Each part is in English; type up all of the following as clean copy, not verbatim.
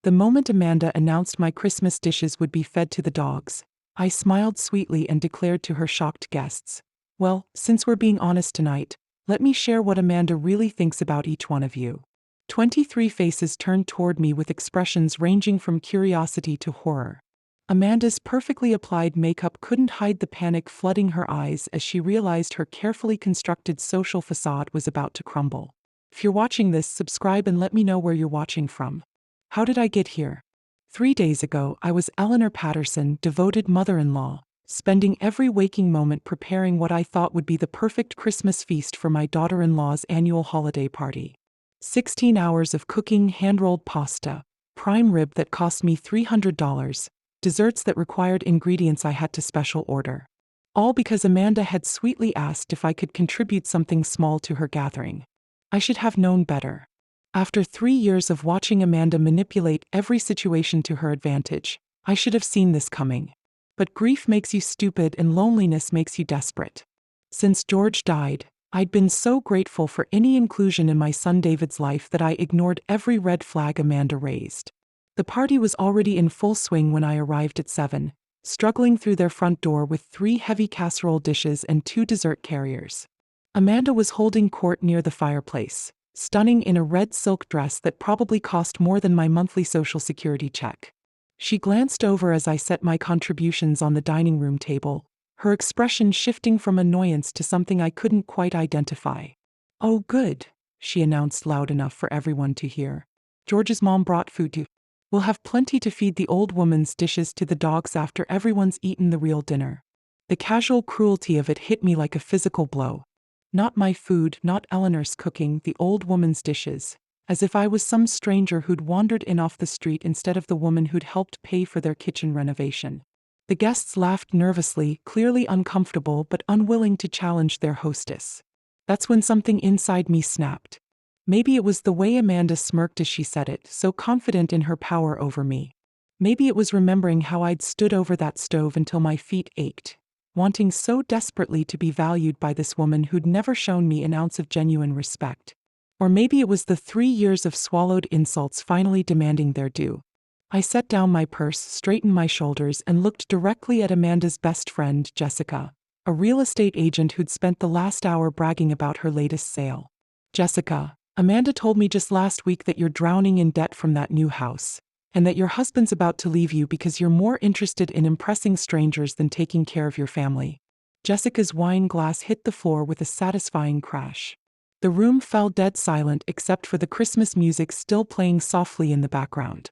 The moment Amanda announced my Christmas dishes would be fed to the dogs, I smiled sweetly and declared to her shocked guests, "Well, since we're being honest tonight, let me share what Amanda really thinks about each one of you." 23 faces turned toward me with expressions ranging from curiosity to horror. Amanda's perfectly applied makeup couldn't hide the panic flooding her eyes as she realized her carefully constructed social facade was about to crumble. If you're watching this, subscribe and let me know where you're watching from. How did I get here? 3 days ago, I was Eleanor Patterson, devoted mother-in-law, spending every waking moment preparing what I thought would be the perfect Christmas feast for my daughter-in-law's annual holiday party. 16 hours of cooking hand-rolled pasta, prime rib that cost me $300, desserts that required ingredients I had to special order. All because Amanda had sweetly asked if I could contribute something small to her gathering. I should have known better. After 3 years of watching Amanda manipulate every situation to her advantage, I should have seen this coming. But grief makes you stupid and loneliness makes you desperate. Since George died, I'd been so grateful for any inclusion in my son David's life that I ignored every red flag Amanda raised. The party was already in full swing when I arrived at 7, struggling through their front door with 3 heavy casserole dishes and 2 dessert carriers. Amanda was holding court near the fireplace, stunning in a red silk dress that probably cost more than my monthly Social Security check. She glanced over as I set my contributions on the dining room table, her expression shifting from annoyance to something I couldn't quite identify. "Oh, good," she announced loud enough for everyone to hear. "George's mom brought food too. We'll have plenty to feed the old woman's dishes to the dogs after everyone's eaten the real dinner." The casual cruelty of it hit me like a physical blow. Not my food, not Eleanor's cooking, the old woman's dishes, as if I was some stranger who'd wandered in off the street instead of the woman who'd helped pay for their kitchen renovation. The guests laughed nervously, clearly uncomfortable but unwilling to challenge their hostess. That's when something inside me snapped. Maybe it was the way Amanda smirked as she said it, so confident in her power over me. Maybe it was remembering how I'd stood over that stove until my feet ached, wanting so desperately to be valued by this woman who'd never shown me an ounce of genuine respect. Or maybe it was the 3 years of swallowed insults finally demanding their due. I set down my purse, straightened my shoulders, and looked directly at Amanda's best friend, Jessica, a real estate agent who'd spent the last hour bragging about her latest sale. "Jessica, Amanda told me just last week that you're drowning in debt from that new house, and that your husband's about to leave you because you're more interested in impressing strangers than taking care of your family." Jessica's wine glass hit the floor with a satisfying crash. The room fell dead silent except for the Christmas music still playing softly in the background.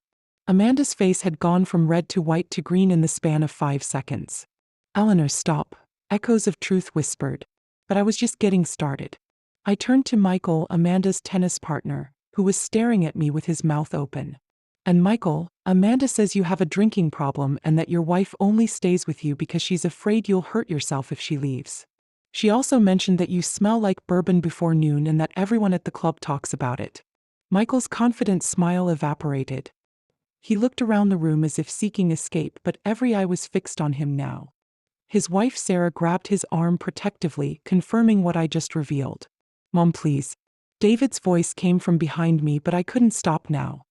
Amanda's face had gone from red to white to green in the span of 5 seconds. "Eleanor, stop," echoes of truth whispered. But I was just getting started. I turned to Michael, Amanda's tennis partner, who was staring at me with his mouth open. "And Michael, Amanda says you have a drinking problem and that your wife only stays with you because she's afraid you'll hurt yourself if she leaves. She also mentioned that you smell like bourbon before noon and that everyone at the club talks about it." Michael's confident smile evaporated. He looked around the room as if seeking escape, but every eye was fixed on him now. His wife Sarah grabbed his arm protectively, confirming what I just revealed. "Mom, please." David's voice came from behind me, but I couldn't stop now.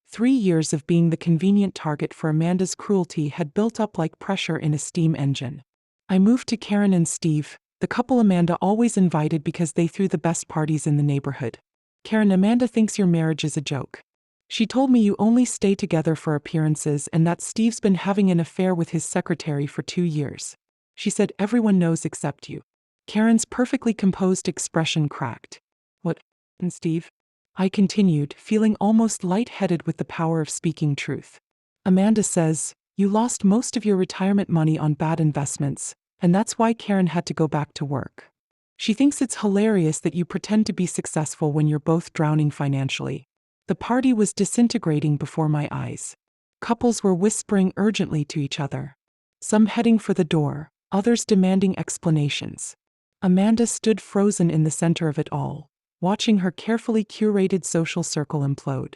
3 years of being the convenient target for Amanda's cruelty had built up like pressure in a steam engine. I moved to Karen and Steve, the couple Amanda always invited because they threw the best parties in the neighborhood. "Karen, Amanda thinks your marriage is a joke. She told me you only stay together for appearances and that Steve's been having an affair with his secretary for 2 years. She said everyone knows except you." Karen's perfectly composed expression cracked. "What, and Steve?" I continued, feeling almost lightheaded with the power of speaking truth. "Amanda says, you lost most of your retirement money on bad investments, and that's why Karen had to go back to work. She thinks it's hilarious that you pretend to be successful when you're both drowning financially." The party was disintegrating before my eyes. Couples were whispering urgently to each other, some heading for the door, others demanding explanations. Amanda stood frozen in the center of it all, watching her carefully curated social circle implode.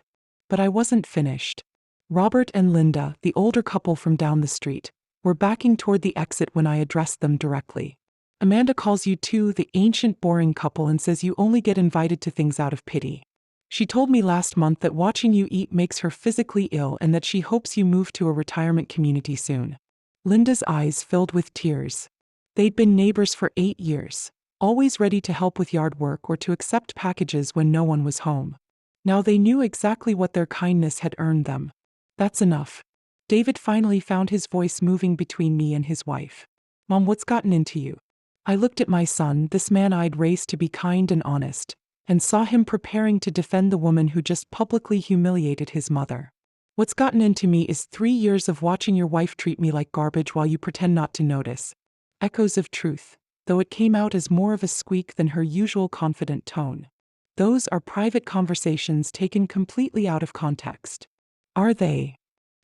But I wasn't finished. Robert and Linda, the older couple from down the street, were backing toward the exit when I addressed them directly. "Amanda calls you two the ancient boring couple and says you only get invited to things out of pity." She told me last month that watching you eat makes her physically ill and that she hopes you move to a retirement community soon. Linda's eyes filled with tears. They'd been neighbors for 8 years, always ready to help with yard work or to accept packages when no one was home. Now they knew exactly what their kindness had earned them. That's enough. David finally found his voice moving between me and his wife. Mom, what's gotten into you? I looked at my son, this man I'd raised to be kind and honest, and saw him preparing to defend the woman who just publicly humiliated his mother. What's gotten into me is 3 years of watching your wife treat me like garbage while you pretend not to notice. Echoes of truth, though it came out as more of a squeak than her usual confident tone. Those are private conversations taken completely out of context. Are they?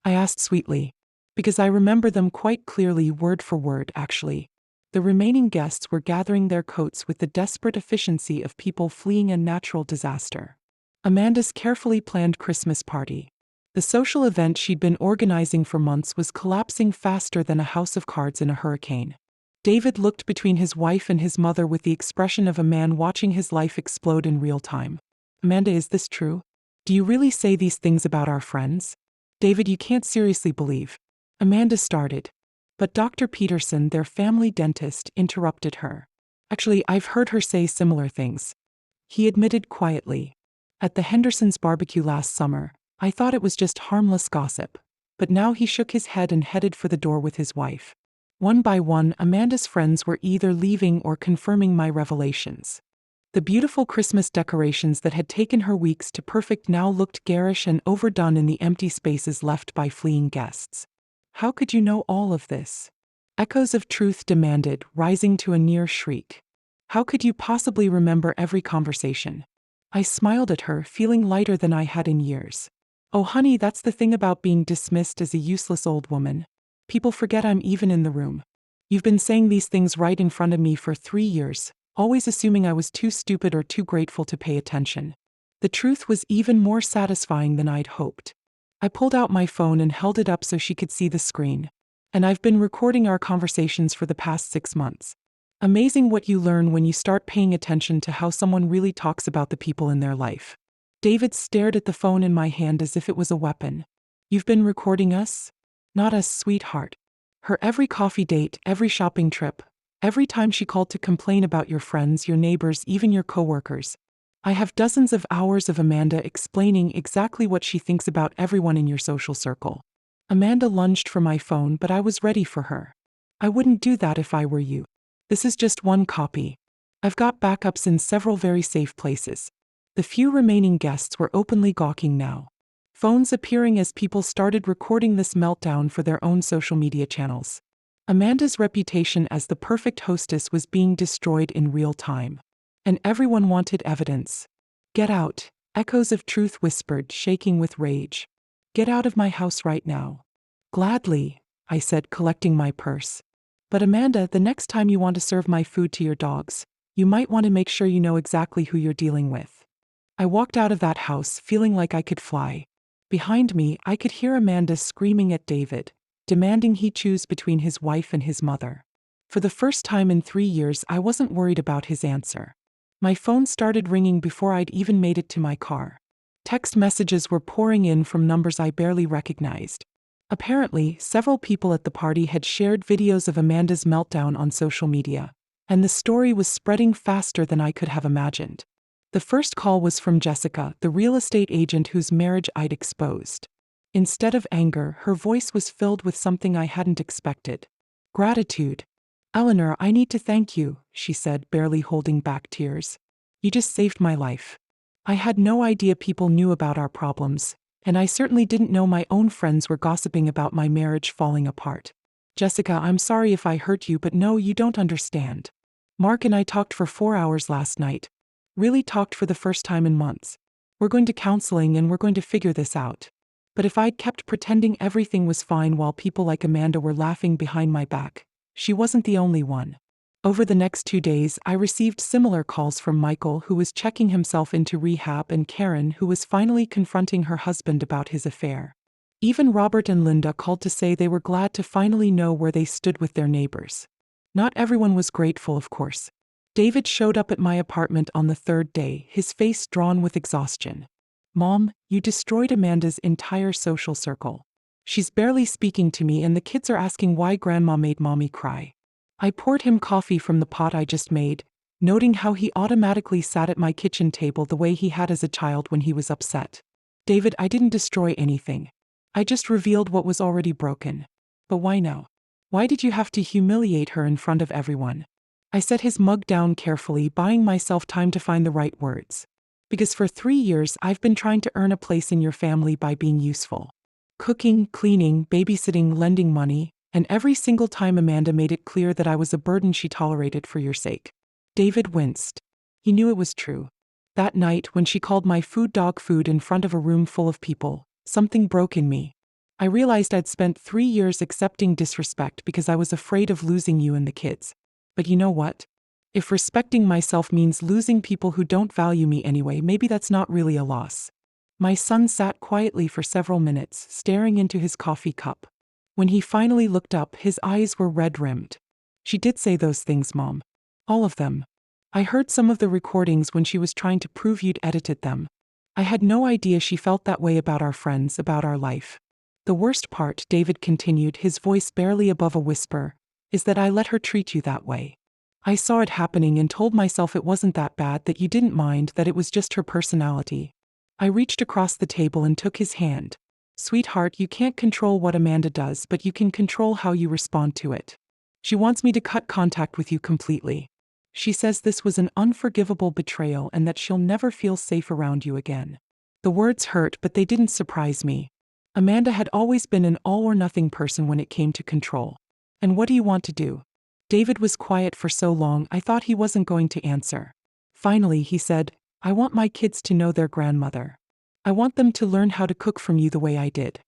I asked sweetly, because I remember them quite clearly, word for word, actually. The remaining guests were gathering their coats with the desperate efficiency of people fleeing a natural disaster. Amanda's carefully planned Christmas party. The social event she'd been organizing for months was collapsing faster than a house of cards in a hurricane. David looked between his wife and his mother with the expression of a man watching his life explode in real time. Amanda, is this true? Do you really say these things about our friends? David, you can't seriously believe. Amanda started. But Dr. Peterson, their family dentist, interrupted her. Actually, I've heard her say similar things. He admitted quietly. At the Hendersons' barbecue last summer, I thought it was just harmless gossip. But now he shook his head and headed for the door with his wife. One by one, Amanda's friends were either leaving or confirming my revelations. The beautiful Christmas decorations that had taken her weeks to perfect now looked garish and overdone in the empty spaces left by fleeing guests. How could you know all of this? Echoes of truth demanded, rising to a near shriek. How could you possibly remember every conversation? I smiled at her, feeling lighter than I had in years. Oh honey, that's the thing about being dismissed as a useless old woman. People forget I'm even in the room. You've been saying these things right in front of me for 3 years, always assuming I was too stupid or too grateful to pay attention. The truth was even more satisfying than I'd hoped. I pulled out my phone and held it up so she could see the screen. And I've been recording our conversations for the past 6 months. Amazing what you learn when you start paying attention to how someone really talks about the people in their life. David stared at the phone in my hand as if it was a weapon. You've been recording us? Not us, sweetheart. Her every coffee date, every shopping trip, every time she called to complain about your friends, your neighbors, even your coworkers. I have dozens of hours of Amanda explaining exactly what she thinks about everyone in your social circle. Amanda lunged for my phone, but I was ready for her. I wouldn't do that if I were you. This is just one copy. I've got backups in several very safe places. The few remaining guests were openly gawking now. Phones appearing as people started recording this meltdown for their own social media channels. Amanda's reputation as the perfect hostess was being destroyed in real time. And everyone wanted evidence. Get out, echoes of truth whispered, shaking with rage. Get out of my house right now. Gladly, I said, collecting my purse. But Amanda, the next time you want to serve my food to your dogs, you might want to make sure you know exactly who you're dealing with. I walked out of that house feeling like I could fly. Behind me, I could hear Amanda screaming at David, demanding he choose between his wife and his mother. For the first time in 3 years, I wasn't worried about his answer. My phone started ringing before I'd even made it to my car. Text messages were pouring in from numbers I barely recognized. Apparently, several people at the party had shared videos of Amanda's meltdown on social media, and the story was spreading faster than I could have imagined. The first call was from Jessica, the real estate agent whose marriage I'd exposed. Instead of anger, her voice was filled with something I hadn't expected. Gratitude. Eleanor, I need to thank you, she said, barely holding back tears. You just saved my life. I had no idea people knew about our problems, and I certainly didn't know my own friends were gossiping about my marriage falling apart. Jessica, I'm sorry if I hurt you, but no, you don't understand. Mark and I talked for 4 hours last night. Really talked for the first time in months. We're going to counseling and we're going to figure this out. But if I'd kept pretending everything was fine while people like Amanda were laughing behind my back, she wasn't the only one. Over the next 2 days, I received similar calls from Michael, who was checking himself into rehab, and Karen, who was finally confronting her husband about his affair. Even Robert and Linda called to say they were glad to finally know where they stood with their neighbors. Not everyone was grateful, of course. David showed up at my apartment on the 3rd day, his face drawn with exhaustion. Mom, you destroyed Amanda's entire social circle. She's barely speaking to me and the kids are asking why Grandma made Mommy cry. I poured him coffee from the pot I just made, noting how he automatically sat at my kitchen table the way he had as a child when he was upset. David, I didn't destroy anything. I just revealed what was already broken. But why now? Why did you have to humiliate her in front of everyone? I set his mug down carefully, buying myself time to find the right words. Because for 3 years I've been trying to earn a place in your family by being useful. Cooking, cleaning, babysitting, lending money, and every single time Amanda made it clear that I was a burden she tolerated for your sake. David winced. He knew it was true. That night when she called my food dog food in front of a room full of people, something broke in me. I realized I'd spent 3 years accepting disrespect because I was afraid of losing you and the kids. But you know what? If respecting myself means losing people who don't value me anyway, maybe that's not really a loss. My son sat quietly for several minutes, staring into his coffee cup. When he finally looked up, his eyes were red-rimmed. She did say those things, Mom. All of them. I heard some of the recordings when she was trying to prove you'd edited them. I had no idea she felt that way about our friends, about our life. The worst part, David continued, his voice barely above a whisper, is that I let her treat you that way. I saw it happening and told myself it wasn't that bad, that you didn't mind, that it was just her personality. I reached across the table and took his hand. Sweetheart, you can't control what Amanda does, but you can control how you respond to it. She wants me to cut contact with you completely. She says this was an unforgivable betrayal and that she'll never feel safe around you again. The words hurt, but they didn't surprise me. Amanda had always been an all-or-nothing person when it came to control. And what do you want to do? David was quiet for so long I thought he wasn't going to answer. Finally, he said, I want my kids to know their grandmother. I want them to learn how to cook from you the way I did.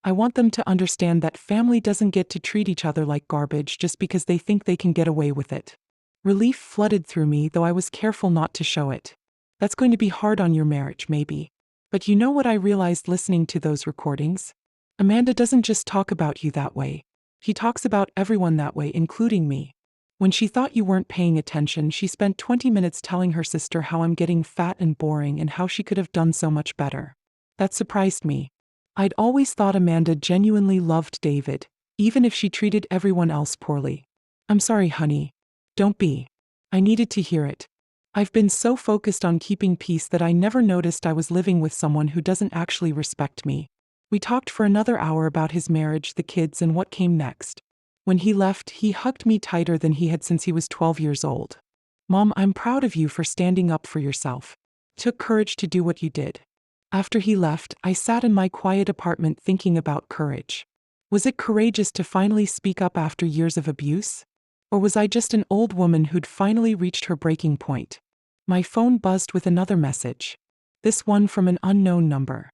I want them to understand that family doesn't get to treat each other like garbage just because they think they can get away with it. Relief flooded through me, though I was careful not to show it. That's going to be hard on your marriage, maybe. But you know what I realized listening to those recordings? Amanda doesn't just talk about you that way. She talks about everyone that way, including me. When she thought you weren't paying attention, she spent 20 minutes telling her sister how I'm getting fat and boring and how she could have done so much better. That surprised me. I'd always thought Amanda genuinely loved David, even if she treated everyone else poorly. I'm sorry, honey. Don't be. I needed to hear it. I've been so focused on keeping peace that I never noticed I was living with someone who doesn't actually respect me. We talked for another hour about his marriage, the kids, and what came next. When he left, he hugged me tighter than he had since he was 12 years old. Mom, I'm proud of you for standing up for yourself. It took courage to do what you did. After he left, I sat in my quiet apartment thinking about courage. Was it courageous to finally speak up after years of abuse? Or was I just an old woman who'd finally reached her breaking point? My phone buzzed with another message. This one from an unknown number.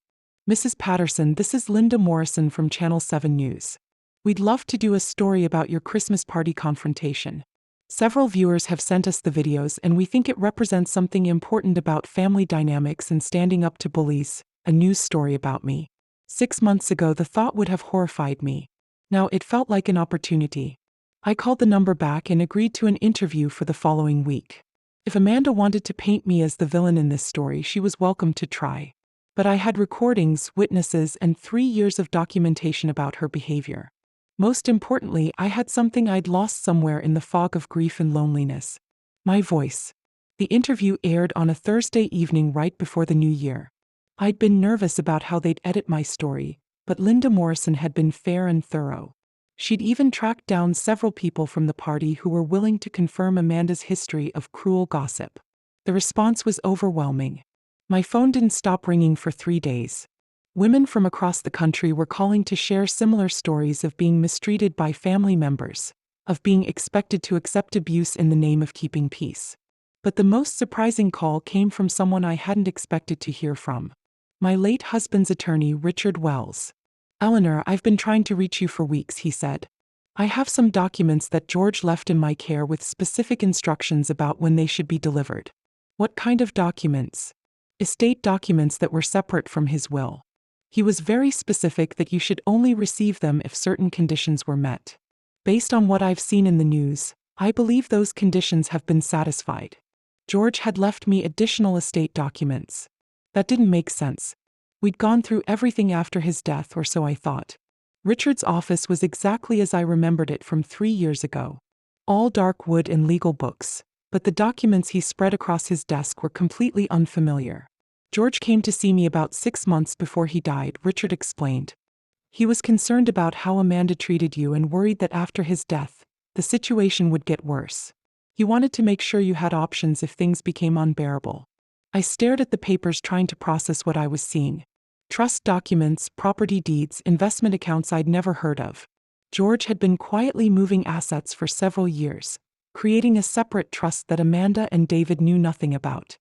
Mrs. Patterson, this is Linda Morrison from Channel 7 News. We'd love to do a story about your Christmas party confrontation. Several viewers have sent us the videos and we think it represents something important about family dynamics and standing up to bullies, a news story about me. 6 months ago the thought would have horrified me. Now it felt like an opportunity. I called the number back and agreed to an interview for the following week. If Amanda wanted to paint me as the villain in this story, she was welcome to try. But I had recordings, witnesses, and 3 years of documentation about her behavior. Most importantly, I had something I'd lost somewhere in the fog of grief and loneliness. My voice. The interview aired on a Thursday evening right before the new year. I'd been nervous about how they'd edit my story, but Linda Morrison had been fair and thorough. She'd even tracked down several people from the party who were willing to confirm Amanda's history of cruel gossip. The response was overwhelming. My phone didn't stop ringing for 3 days. Women from across the country were calling to share similar stories of being mistreated by family members, of being expected to accept abuse in the name of keeping peace. But the most surprising call came from someone I hadn't expected to hear from. My late husband's attorney, Richard Wells. Eleanor, I've been trying to reach you for weeks, he said. I have some documents that George left in my care with specific instructions about when they should be delivered. What kind of documents? Estate documents that were separate from his will. He was very specific that you should only receive them if certain conditions were met. Based on what I've seen in the news, I believe those conditions have been satisfied. George had left me additional estate documents. That didn't make sense. We'd gone through everything after his death, or so I thought. Richard's office was exactly as I remembered it from 3 years ago. All dark wood and legal books, but the documents he spread across his desk were completely unfamiliar. George came to see me about 6 months before he died, Richard explained. He was concerned about how Amanda treated you and worried that after his death, the situation would get worse. He wanted to make sure you had options if things became unbearable. I stared at the papers, trying to process what I was seeing. Trust documents, property deeds, investment accounts I'd never heard of. George had been quietly moving assets for several years, creating a separate trust that Amanda and David knew nothing about.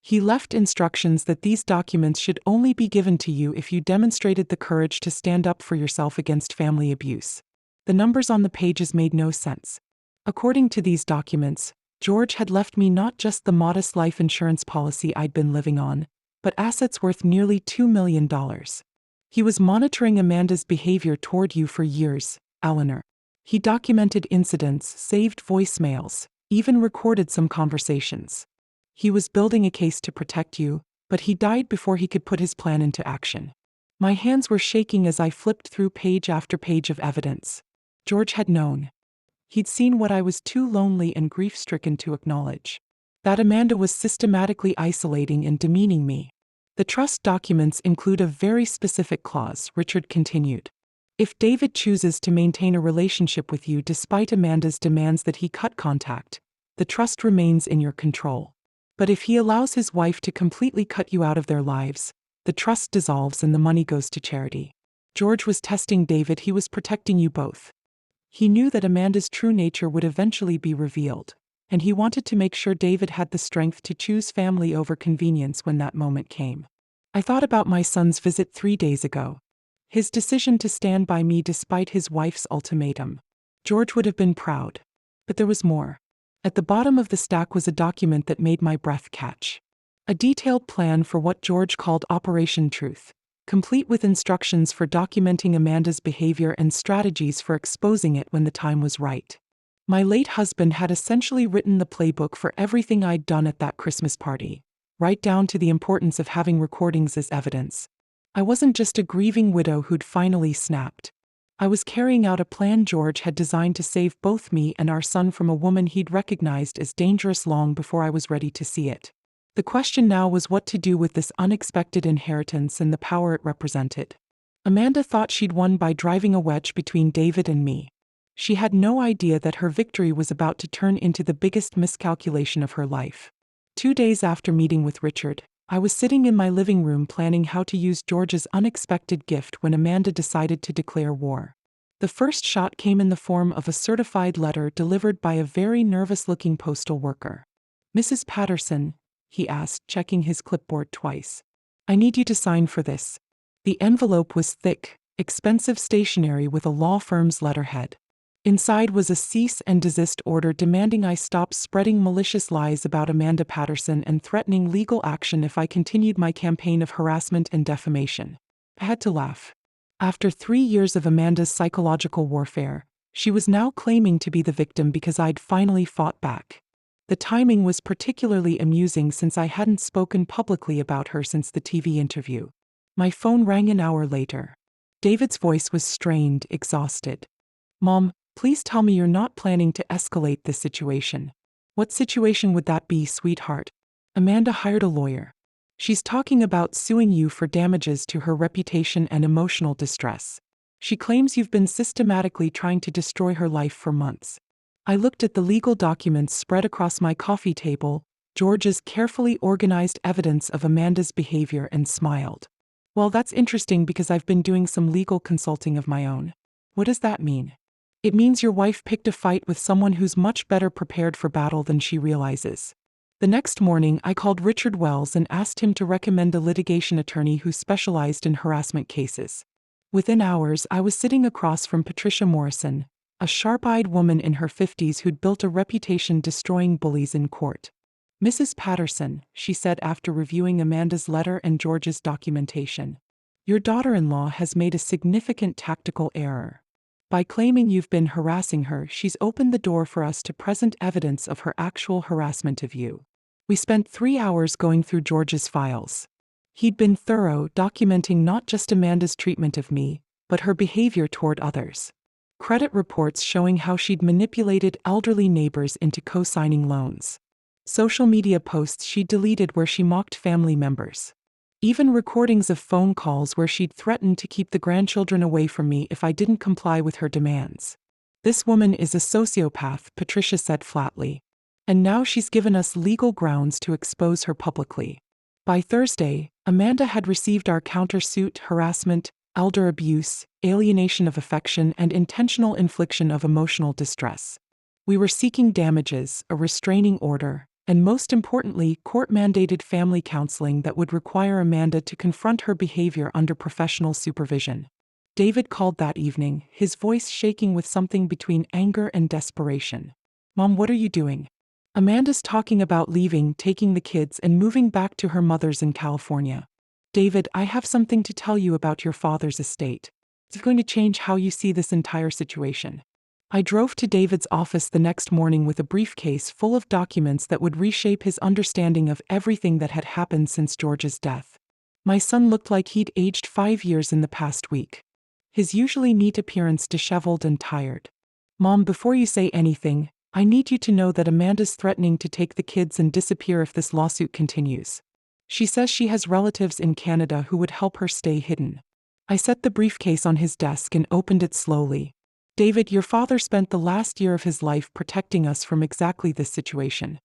He left instructions that these documents should only be given to you if you demonstrated the courage to stand up for yourself against family abuse. The numbers on the pages made no sense. According to these documents, George had left me not just the modest life insurance policy I'd been living on, but assets worth nearly $2 million. He was monitoring Amanda's behavior toward you for years, Eleanor. He documented incidents, saved voicemails, even recorded some conversations. He was building a case to protect you, but he died before he could put his plan into action. My hands were shaking as I flipped through page after page of evidence. George had known. He'd seen what I was too lonely and grief-stricken to acknowledge. That Amanda was systematically isolating and demeaning me. The trust documents include a very specific clause, Richard continued. If David chooses to maintain a relationship with you despite Amanda's demands that he cut contact, the trust remains in your control. But if he allows his wife to completely cut you out of their lives, the trust dissolves and the money goes to charity. George was testing David, he was protecting you both. He knew that Amanda's true nature would eventually be revealed, and he wanted to make sure David had the strength to choose family over convenience when that moment came. I thought about my son's visit 3 days ago. His decision to stand by me despite his wife's ultimatum. George would have been proud. But there was more. At the bottom of the stack was a document that made my breath catch. A detailed plan for what George called Operation Truth, complete with instructions for documenting Amanda's behavior and strategies for exposing it when the time was right. My late husband had essentially written the playbook for everything I'd done at that Christmas party, right down to the importance of having recordings as evidence. I wasn't just a grieving widow who'd finally snapped. I was carrying out a plan George had designed to save both me and our son from a woman he'd recognized as dangerous long before I was ready to see it. The question now was what to do with this unexpected inheritance and the power it represented. Amanda thought she'd won by driving a wedge between David and me. She had no idea that her victory was about to turn into the biggest miscalculation of her life. 2 days after meeting with Richard, I was sitting in my living room planning how to use George's unexpected gift when Amanda decided to declare war. The first shot came in the form of a certified letter delivered by a very nervous-looking postal worker. "Mrs. Patterson," he asked, checking his clipboard twice. "I need you to sign for this." The envelope was thick, expensive stationery with a law firm's letterhead. Inside was a cease and desist order demanding I stop spreading malicious lies about Amanda Patterson and threatening legal action if I continued my campaign of harassment and defamation. I had to laugh. After 3 years of Amanda's psychological warfare, she was now claiming to be the victim because I'd finally fought back. The timing was particularly amusing since I hadn't spoken publicly about her since the TV interview. My phone rang an hour later. David's voice was strained, exhausted. "Mom, please tell me you're not planning to escalate this situation." "What situation would that be, sweetheart?" "Amanda hired a lawyer. She's talking about suing you for damages to her reputation and emotional distress. She claims you've been systematically trying to destroy her life for months." I looked at the legal documents spread across my coffee table, George's carefully organized evidence of Amanda's behavior, and smiled. "Well, that's interesting because I've been doing some legal consulting of my own." "What does that mean?" "It means your wife picked a fight with someone who's much better prepared for battle than she realizes." The next morning, I called Richard Wells and asked him to recommend a litigation attorney who specialized in harassment cases. Within hours, I was sitting across from Patricia Morrison, a sharp-eyed woman in her 50s who'd built a reputation destroying bullies in court. "Mrs. Patterson," she said after reviewing Amanda's letter and George's documentation, "your daughter-in-law has made a significant tactical error. By claiming you've been harassing her, she's opened the door for us to present evidence of her actual harassment of you." We spent 3 hours going through George's files. He'd been thorough, documenting not just Amanda's treatment of me, but her behavior toward others. Credit reports showing how she'd manipulated elderly neighbors into co-signing loans. Social media posts she'd deleted where she mocked family members. Even recordings of phone calls where she'd threatened to keep the grandchildren away from me if I didn't comply with her demands. "This woman is a sociopath," Patricia said flatly. "And now she's given us legal grounds to expose her publicly." By Thursday, Amanda had received our countersuit: harassment, elder abuse, alienation of affection, and intentional infliction of emotional distress. We were seeking damages, a restraining order, and most importantly, court-mandated family counseling that would require Amanda to confront her behavior under professional supervision. David called that evening, his voice shaking with something between anger and desperation. "Mom, what are you doing?" "Amanda's talking about leaving, taking the kids, and moving back to her mother's in California." "David, I have something to tell you about your father's estate. It's going to change how you see this entire situation." I drove to David's office the next morning with a briefcase full of documents that would reshape his understanding of everything that had happened since George's death. My son looked like he'd aged 5 years in the past week. His usually neat appearance disheveled and tired. "Mom, before you say anything, I need you to know that Amanda's threatening to take the kids and disappear if this lawsuit continues. She says she has relatives in Canada who would help her stay hidden." I set the briefcase on his desk and opened it slowly. "David, your father spent the last year of his life protecting us from exactly this situation.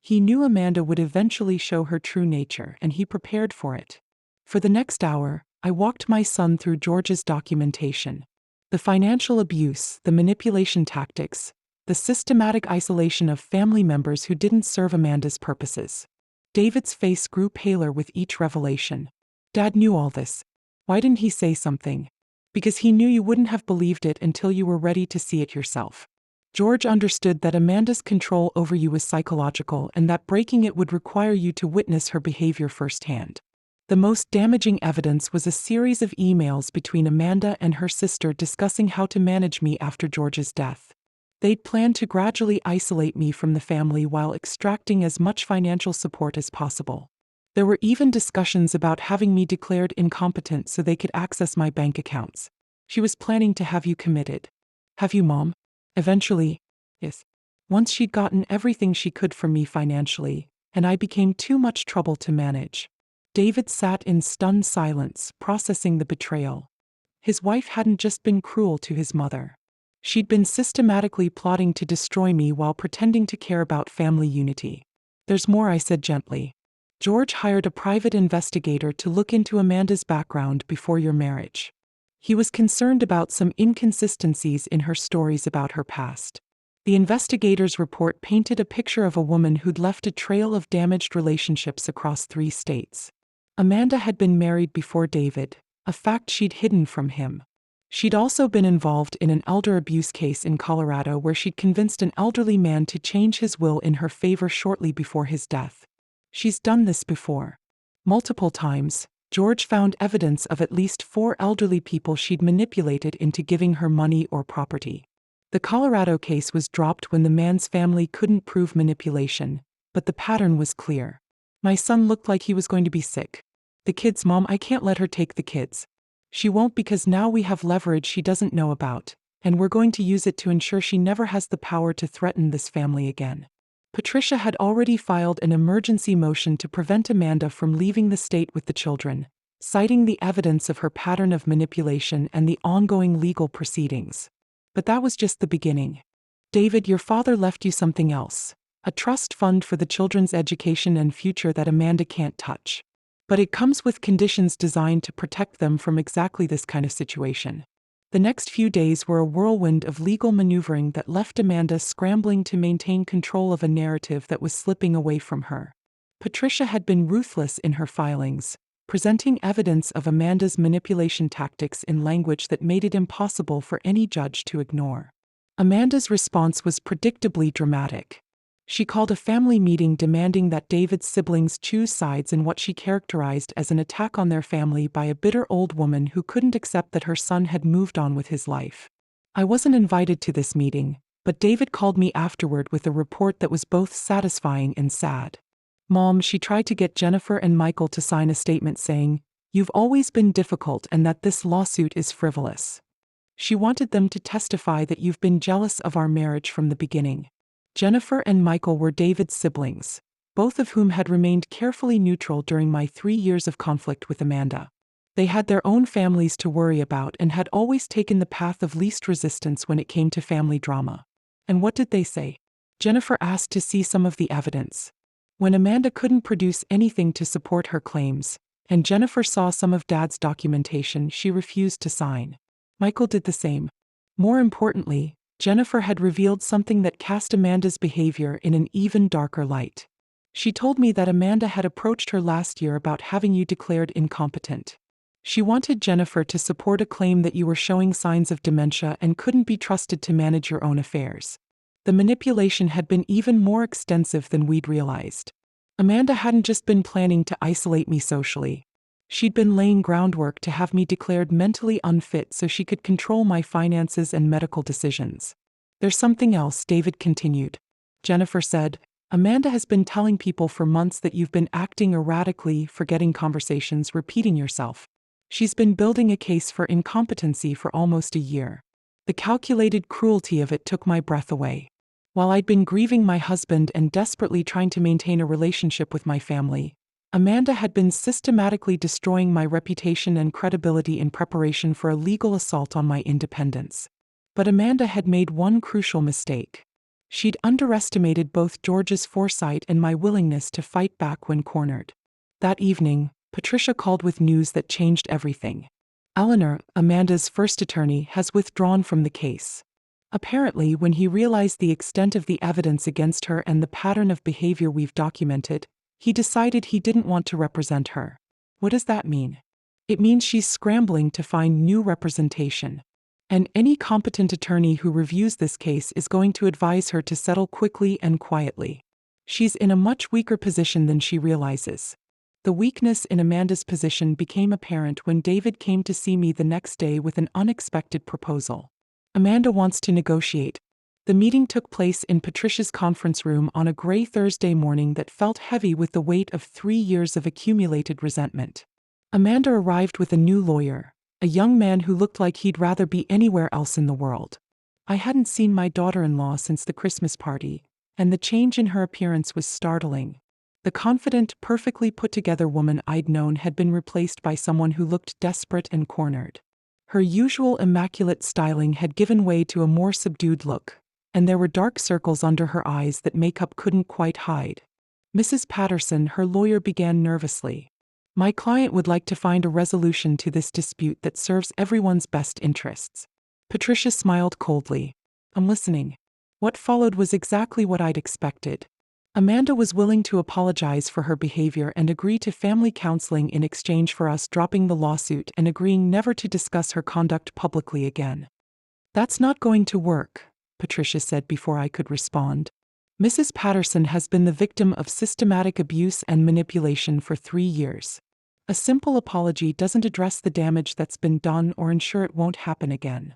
He knew Amanda would eventually show her true nature, and he prepared for it." For the next hour, I walked my son through George's documentation. The financial abuse, the manipulation tactics, the systematic isolation of family members who didn't serve Amanda's purposes. David's face grew paler with each revelation. "Dad knew all this. Why didn't he say something?" "Because he knew you wouldn't have believed it until you were ready to see it yourself. George understood that Amanda's control over you was psychological and that breaking it would require you to witness her behavior firsthand." The most damaging evidence was a series of emails between Amanda and her sister discussing how to manage me after George's death. They'd planned to gradually isolate me from the family while extracting as much financial support as possible. There were even discussions about having me declared incompetent so they could access my bank accounts. "She was planning to have you committed." "Have you, Mom?" "Eventually, yes. Once she'd gotten everything she could from me financially, and I became too much trouble to manage." David sat in stunned silence, processing the betrayal. His wife hadn't just been cruel to his mother. She'd been systematically plotting to destroy me while pretending to care about family unity. "There's more," I said gently. "George hired a private investigator to look into Amanda's background before your marriage. He was concerned about some inconsistencies in her stories about her past. The investigator's report painted a picture of a woman who'd left a trail of damaged relationships across 3 states. Amanda had been married before David, a fact she'd hidden from him. She'd also been involved in an elder abuse case in Colorado where she'd convinced an elderly man to change his will in her favor shortly before his death. She's done this before. Multiple times, George found evidence of at least 4 elderly people she'd manipulated into giving her money or property. The Colorado case was dropped when the man's family couldn't prove manipulation, but the pattern was clear. My son looked like he was going to be sick. "The kids, Mom, I can't let her take the kids. She won't, because now we have leverage she doesn't know about, and we're going to use it to ensure she never has the power to threaten this family again." Patricia had already filed an emergency motion to prevent Amanda from leaving the state with the children, citing the evidence of her pattern of manipulation and the ongoing legal proceedings. But that was just the beginning. "David, your father left you something else. A trust fund for the children's education and future that Amanda can't touch. But it comes with conditions designed to protect them from exactly this kind of situation." The next few days were a whirlwind of legal maneuvering that left Amanda scrambling to maintain control of a narrative that was slipping away from her. Patricia had been ruthless in her filings, presenting evidence of Amanda's manipulation tactics in language that made it impossible for any judge to ignore. Amanda's response was predictably dramatic. She called a family meeting demanding that David's siblings choose sides in what she characterized as an attack on their family by a bitter old woman who couldn't accept that her son had moved on with his life. I wasn't invited to this meeting, but David called me afterward with a report that was both satisfying and sad. Mom, she tried to get Jennifer and Michael to sign a statement saying, "You've always been difficult and that this lawsuit is frivolous." She wanted them to testify that you've been jealous of our marriage from the beginning. Jennifer and Michael were David's siblings, both of whom had remained carefully neutral during my 3 years of conflict with Amanda. They had their own families to worry about and had always taken the path of least resistance when it came to family drama. And what did they say? Jennifer asked to see some of the evidence. When Amanda couldn't produce anything to support her claims, and Jennifer saw some of Dad's documentation, she refused to sign. Michael did the same. More importantly, Jennifer had revealed something that cast Amanda's behavior in an even darker light. She told me that Amanda had approached her last year about having you declared incompetent. She wanted Jennifer to support a claim that you were showing signs of dementia and couldn't be trusted to manage your own affairs. The manipulation had been even more extensive than we'd realized. Amanda hadn't just been planning to isolate me socially. She'd been laying groundwork to have me declared mentally unfit so she could control my finances and medical decisions. There's something else, David continued. Jennifer said, Amanda has been telling people for months that you've been acting erratically, forgetting conversations, repeating yourself. She's been building a case for incompetency for almost a year. The calculated cruelty of it took my breath away. While I'd been grieving my husband and desperately trying to maintain a relationship with my family, Amanda had been systematically destroying my reputation and credibility in preparation for a legal assault on my independence. But Amanda had made one crucial mistake. She'd underestimated both George's foresight and my willingness to fight back when cornered. That evening, Patricia called with news that changed everything. Eleanor, Amanda's first attorney, has withdrawn from the case. Apparently, when he realized the extent of the evidence against her and the pattern of behavior we've documented, he decided he didn't want to represent her. What does that mean? It means she's scrambling to find new representation. And any competent attorney who reviews this case is going to advise her to settle quickly and quietly. She's in a much weaker position than she realizes. The weakness in Amanda's position became apparent when David came to see me the next day with an unexpected proposal. Amanda wants to negotiate. The meeting took place in Patricia's conference room on a gray Thursday morning that felt heavy with the weight of 3 years of accumulated resentment. Amanda arrived with a new lawyer, a young man who looked like he'd rather be anywhere else in the world. I hadn't seen my daughter-in-law since the Christmas party, and the change in her appearance was startling. The confident, perfectly put-together woman I'd known had been replaced by someone who looked desperate and cornered. Her usual immaculate styling had given way to a more subdued look, and there were dark circles under her eyes that makeup couldn't quite hide. Mrs. Patterson, her lawyer, began nervously. My client would like to find a resolution to this dispute that serves everyone's best interests. Patricia smiled coldly. I'm listening. What followed was exactly what I'd expected. Amanda was willing to apologize for her behavior and agree to family counseling in exchange for us dropping the lawsuit and agreeing never to discuss her conduct publicly again. That's not going to work, Patricia said before I could respond. Mrs. Patterson has been the victim of systematic abuse and manipulation for 3 years. A simple apology doesn't address the damage that's been done or ensure it won't happen again.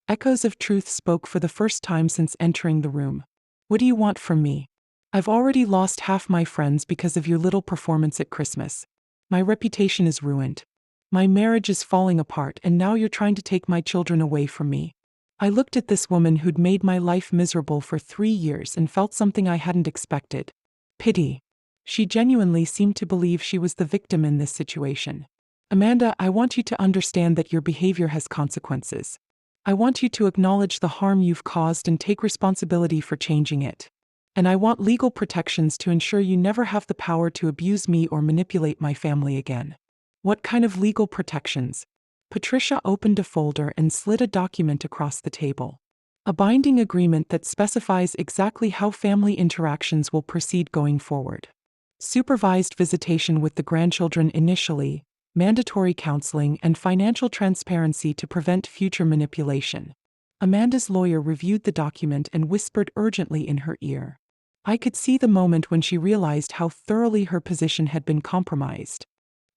Echoes of truth spoke for the first time since entering the room. What do you want from me? I've already lost half my friends because of your little performance at Christmas. My reputation is ruined. My marriage is falling apart, and now you're trying to take my children away from me. I looked at this woman who'd made my life miserable for 3 years and felt something I hadn't expected. Pity. She genuinely seemed to believe she was the victim in this situation. Amanda, I want you to understand that your behavior has consequences. I want you to acknowledge the harm you've caused and take responsibility for changing it. And I want legal protections to ensure you never have the power to abuse me or manipulate my family again. What kind of legal protections? Patricia opened a folder and slid a document across the table. A binding agreement that specifies exactly how family interactions will proceed going forward. Supervised visitation with the grandchildren initially, mandatory counseling, and financial transparency to prevent future manipulation. Amanda's lawyer reviewed the document and whispered urgently in her ear. I could see the moment when she realized how thoroughly her position had been compromised.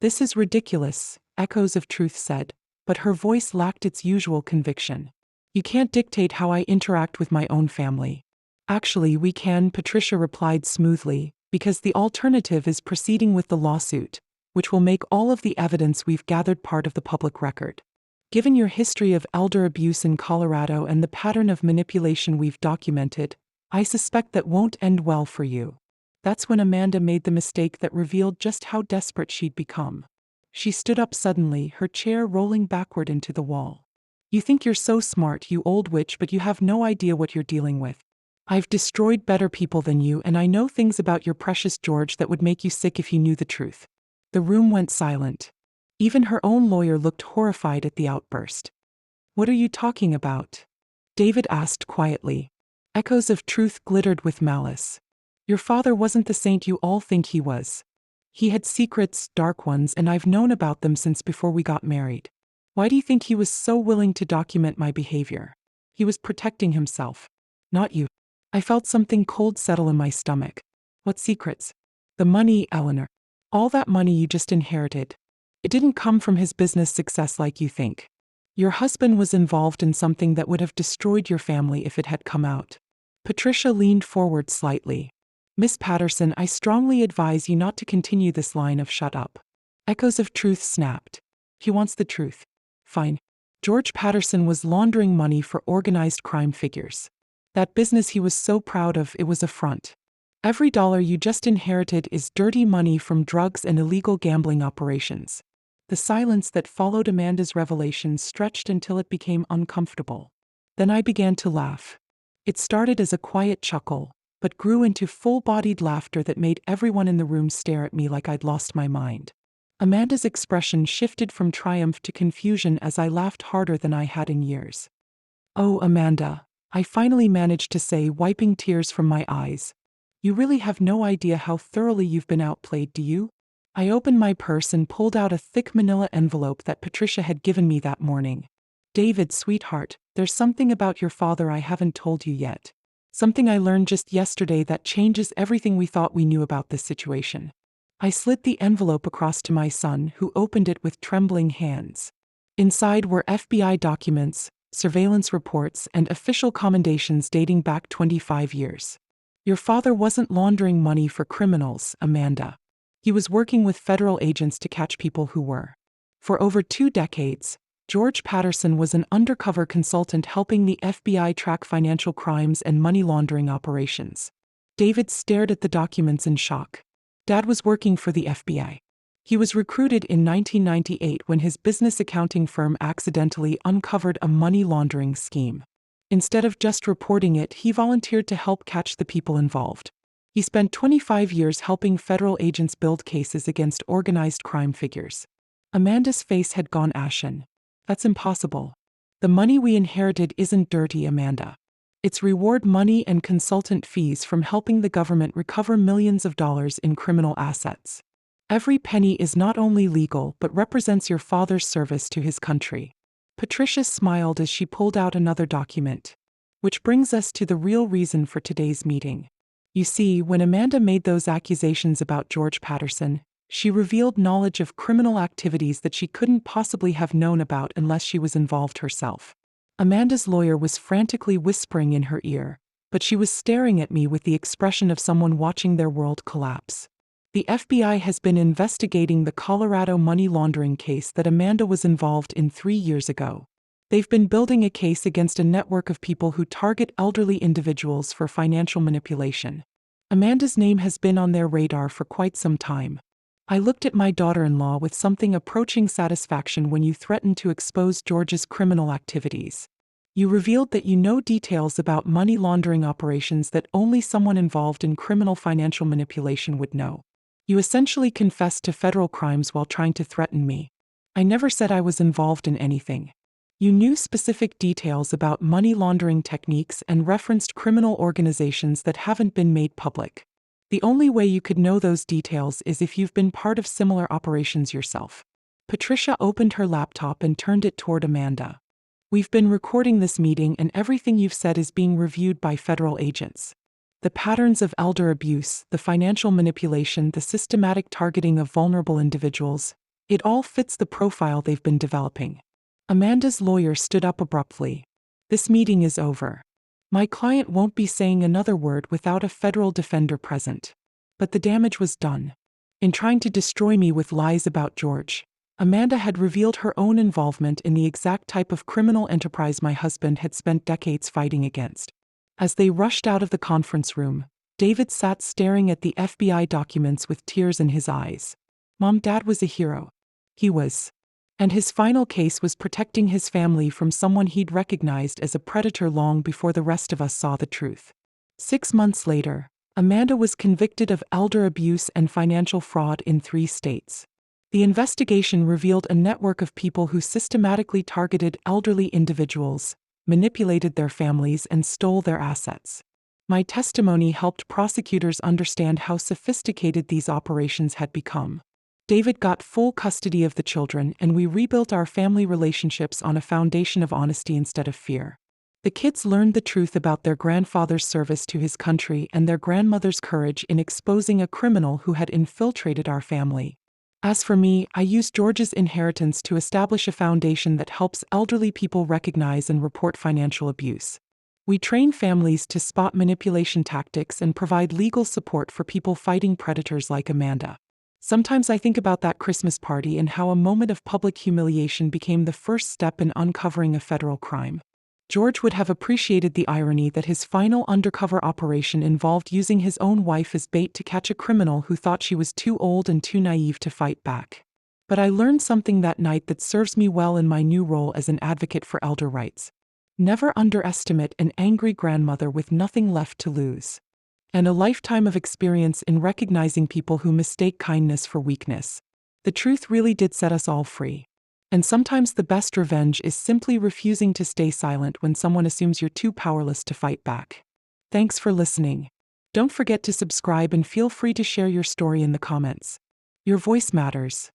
This is ridiculous, Echoes of Truth said, but her voice lacked its usual conviction. You can't dictate how I interact with my own family. Actually, we can, Patricia replied smoothly, Because the alternative is proceeding with the lawsuit, which will make all of the evidence we've gathered part of the public record. Given your history of elder abuse in Colorado and the pattern of manipulation we've documented, I suspect that won't end well for you. That's when Amanda made the mistake that revealed just how desperate she'd become. She stood up suddenly, her chair rolling backward into the wall. You think you're so smart, you old witch, but you have no idea what you're dealing with. I've destroyed better people than you, and I know things about your precious George that would make you sick if you knew the truth. The room went silent. Even her own lawyer looked horrified at the outburst. What are you talking about? David asked quietly. Echoes of truth glittered with malice. Your father wasn't the saint you all think he was. He had secrets, dark ones, and I've known about them since before we got married. Why do you think he was so willing to document my behavior? He was protecting himself. Not you. I felt something cold settle in my stomach. What secrets? The money, Eleanor. All that money you just inherited. It didn't come from his business success like you think. Your husband was involved in something that would have destroyed your family if it had come out. Patricia leaned forward slightly. Miss Patterson, I strongly advise you not to continue this line of shut up. Echoes of truth snapped. He wants the truth. Fine. George Patterson was laundering money for organized crime figures. That business he was so proud of, it was a front. Every dollar you just inherited is dirty money from drugs and illegal gambling operations. The silence that followed Amanda's revelation stretched until it became uncomfortable. Then I began to laugh. It started as a quiet chuckle, but grew into full-bodied laughter that made everyone in the room stare at me like I'd lost my mind. Amanda's expression shifted from triumph to confusion as I laughed harder than I had in years. Oh, Amanda, I finally managed to say, wiping tears from my eyes. You really have no idea how thoroughly you've been outplayed, do you? I opened my purse and pulled out a thick manila envelope that Patricia had given me that morning. David, sweetheart, there's something about your father I haven't told you yet. Something I learned just yesterday that changes everything we thought we knew about this situation. I slid the envelope across to my son, who opened it with trembling hands. Inside were FBI documents, surveillance reports, and official commendations dating back 25 years. Your father wasn't laundering money for criminals, Amanda. He was working with federal agents to catch people who were. For over 2 decades, George Patterson was an undercover consultant helping the FBI track financial crimes and money laundering operations. David stared at the documents in shock. Dad was working for the FBI. He was recruited in 1998 when his business accounting firm accidentally uncovered a money laundering scheme. Instead of just reporting it, he volunteered to help catch the people involved. He spent 25 years helping federal agents build cases against organized crime figures. Amanda's face had gone ashen. That's impossible. The money we inherited isn't dirty, Amanda. It's reward money and consultant fees from helping the government recover millions of dollars in criminal assets. Every penny is not only legal but represents your father's service to his country. Patricia smiled as she pulled out another document. Which brings us to the real reason for today's meeting. You see, when Amanda made those accusations about George Patterson, she revealed knowledge of criminal activities that she couldn't possibly have known about unless she was involved herself. Amanda's lawyer was frantically whispering in her ear, but she was staring at me with the expression of someone watching their world collapse. The FBI has been investigating the Colorado money laundering case that Amanda was involved in 3 years ago. They've been building a case against a network of people who target elderly individuals for financial manipulation. Amanda's name has been on their radar for quite some time. I looked at my daughter-in-law with something approaching satisfaction when you threatened to expose George's criminal activities. You revealed that you know details about money laundering operations that only someone involved in criminal financial manipulation would know. You essentially confessed to federal crimes while trying to threaten me. I never said I was involved in anything. You knew specific details about money laundering techniques and referenced criminal organizations that haven't been made public. The only way you could know those details is if you've been part of similar operations yourself. Patricia opened her laptop and turned it toward Amanda. We've been recording this meeting and everything you've said is being reviewed by federal agents. The patterns of elder abuse, the financial manipulation, the systematic targeting of vulnerable individuals, it all fits the profile they've been developing. Amanda's lawyer stood up abruptly. This meeting is over. My client won't be saying another word without a federal defender present. But the damage was done. In trying to destroy me with lies about George, Amanda had revealed her own involvement in the exact type of criminal enterprise my husband had spent decades fighting against. As they rushed out of the conference room, David sat staring at the FBI documents with tears in his eyes. Mom, Dad was a hero. He was. And his final case was protecting his family from someone he'd recognized as a predator long before the rest of us saw the truth. 6 months later, Amanda was convicted of elder abuse and financial fraud in 3 states. The investigation revealed a network of people who systematically targeted elderly individuals, manipulated their families, and stole their assets. My testimony helped prosecutors understand how sophisticated these operations had become. David got full custody of the children, and we rebuilt our family relationships on a foundation of honesty instead of fear. The kids learned the truth about their grandfather's service to his country and their grandmother's courage in exposing a criminal who had infiltrated our family. As for me, I used George's inheritance to establish a foundation that helps elderly people recognize and report financial abuse. We train families to spot manipulation tactics and provide legal support for people fighting predators like Amanda. Sometimes I think about that Christmas party and how a moment of public humiliation became the first step in uncovering a federal crime. George would have appreciated the irony that his final undercover operation involved using his own wife as bait to catch a criminal who thought she was too old and too naive to fight back. But I learned something that night that serves me well in my new role as an advocate for elder rights. Never underestimate an angry grandmother with nothing left to lose. And a lifetime of experience in recognizing people who mistake kindness for weakness. The truth really did set us all free. And sometimes the best revenge is simply refusing to stay silent when someone assumes you're too powerless to fight back. Thanks for listening. Don't forget to subscribe and feel free to share your story in the comments. Your voice matters.